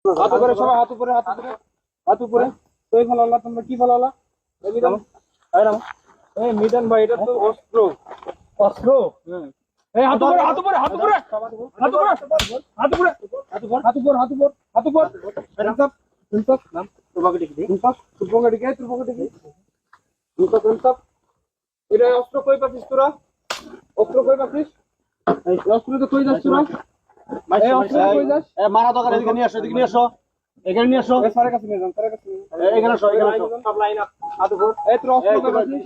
হাত উপরে সবাই, হাত উপরে, হাত উপরে, হাত উপরে। তুই ফলালা, তোমরা কি ফলালা? এই মিজান, এই মিজান ভাই, এটা তো অস্ত্র। অস্ত্র? এই হাত উপরে, হাত উপরে, হাত উপরে, হাত উপরে, হাত উপরে, হাত উপরে, হাত উপরে, হাত উপরে, হাত উপরে। ইনসাফ, ইনসাফ, নাম তোমাকে ডেকে, ইনসাফ, তোমাকে ডেকে, তোমাকে ডেকে, ইনসাফ, ইনসাফ। এটা অস্ত্র কই পাচ্ছিস তোরা? অস্ত্র কই পাচ্ছিস? এই অস্ত্র তো কই যাচ্ছ তোরা? এই অস্ত্র কই যাস? মারা দরকার, এদিকে নিয়ে আসো, এদিকে নিয়ে আসো, এখানে নিয়ে আসো, এই স্যারের কাছে নিয়ে যান, স্যারের কাছে নিয়ে যান। এখানে আসো, এখানে আসো। সব লাইন আপ, হাত উপর। এই তোরা অস্ত্র কই পাচ্ছিস?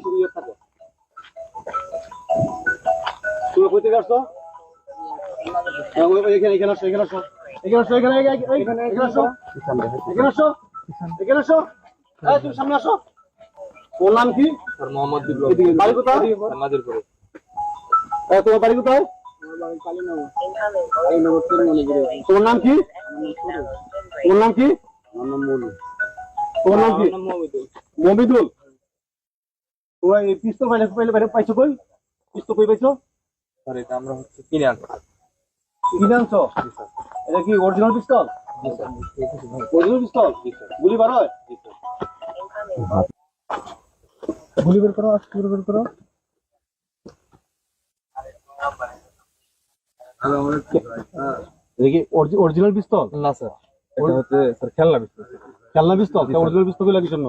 তুমি কই থেকে আসছো? এখানে এখানে আসো, এখানে আসো, এখানে আসো, এখানে এখানে আসো, এখানে আসো, এখানে আসো। এই তুমি সামনে আসো। ওর নাম কি? স্যার মোহাম্মদ বাড়ি কোথায়? মাদিরপুরে। তোমার বাড়ি কোথায়? তোমার নাম কি? তোমার নাম কি? তোমার নাম কি? মমিদুল। তোমার এই পিস্তল পাইলে পাইছো কই? পিস্তল কই পাইছো? স্যার এটা আমরা হচ্ছে কিনে আনবো। কিনে আনছো? এটা কি অরিজিনাল পিস্তল? জি স্যার। অরিজিনাল পিস্তল? গুলি বার হয়? গুলি বের করো, গুলি বের করো। দেখি অরিজিনাল পিস্তল? না স্যার, এটা হচ্ছে স্যার খেলনা পিস্তল। খেলনা পিস্তল? অরিজিনাল পিস্তল গুলো কিসের জন্য?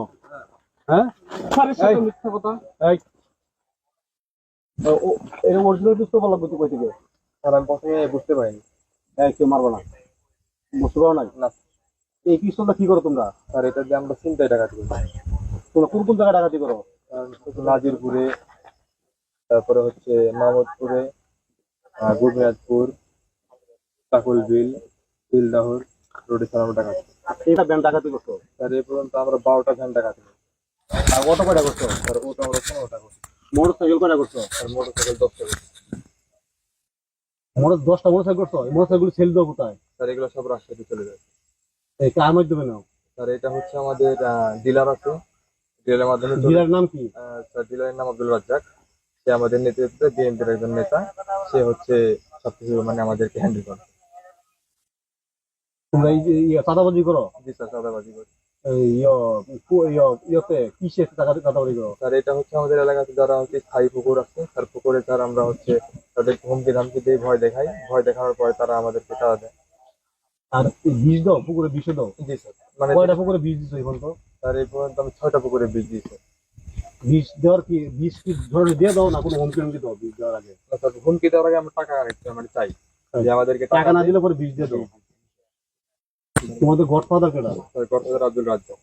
হ্যাঁ স্যারের সাথে মিথ্যা কথা। এই এটা অরিজিনাল পিস্তল বলা কই থেকে? স্যার আমি প্রথমে বুঝতে পারিনি। এই কেউ মারবো না, বুঝতে পারো নাই? না এই পিস্তলটা কি করো তোমরা? স্যার, এটা দিয়ে আমরা চিন্তায় ডাকাতি করি। তোমরা কোন কোন জায়গায় ডাকাতি করো? নাজিরপুরে, তারপরে হচ্ছে মাহমুদপুরে, গুজরাটপুর, কাকুলবিল, বিলদাহুর রোডে স্যার আমরা ডাকাতি। এটা ব্যান্ড ডাকাতি করছো? স্যার এই পর্যন্ত আমরা 12টা ভ্যান ডাকাতি করি। আর অটো কয়টা করছো? স্যার ওটা আমরা 15টা করি। মোটর সাইকেল কয়টা করছো? স্যার মোটরসাইকেল 10টা করি। মোটর 10টা মোটর সাইকেল করছো? এই মোটর সাইকেল সেল দেবো কোথায়? স্যার এগুলো সব রাজশাহীতে চলে যায়। এই কার মাধ্যমে নাও? স্যার এটা হচ্ছে আমাদের ডিলার আছে, ডিলারের মাধ্যমে ডিলার নাম কি? স্যার ডিলারের নাম আব্দুল রাজ্জাক। সে আমাদের নেতৃত্বে বিএনপির একজন নেতা। সে হচ্ছে সবকিছু মানে আমাদেরকে হ্যান্ডেল করে। তোমরা এই যে চাঁদাবাজি করো? জি স্যার, চাঁদাবাজি করি। এই ইয়েতে কিসে চাঁদাবাজি করো? স্যার এটা হচ্ছে আমাদের এলাকাতে যারা হচ্ছে স্থায়ী পুকুর আছে, স্যার পুকুরে স্যার আমরা হচ্ছে তাদের হুমকি ধামকি দিয়ে ভয় দেখাই। ভয় দেখানোর পরে তারা আমাদেরকে টাকা দেয়। আর বীজ দাও, পুকুরে বিষ দাও? জি স্যার। মানে কয়টা পুকুরে বীজ দিছো এখন তো? স্যার এই পর্যন্ত আমি 6টা পুকুরে বীজ দিয়েছি। বীজ দেওয়ার কি, বীজ কি ধরে দিয়ে দাও না কোনো হুমকি হুমকি দাও বীজ দেওয়ার আগে? স্যার হুমকি দেওয়ার আগে আমরা টাকা মানে চাই যে আমাদেরকে টাকা না দিলে পরে বীজ দিয়ে দাও। তোমাদের গডফাদার কেডা? Sir godfather Abdul Razzak.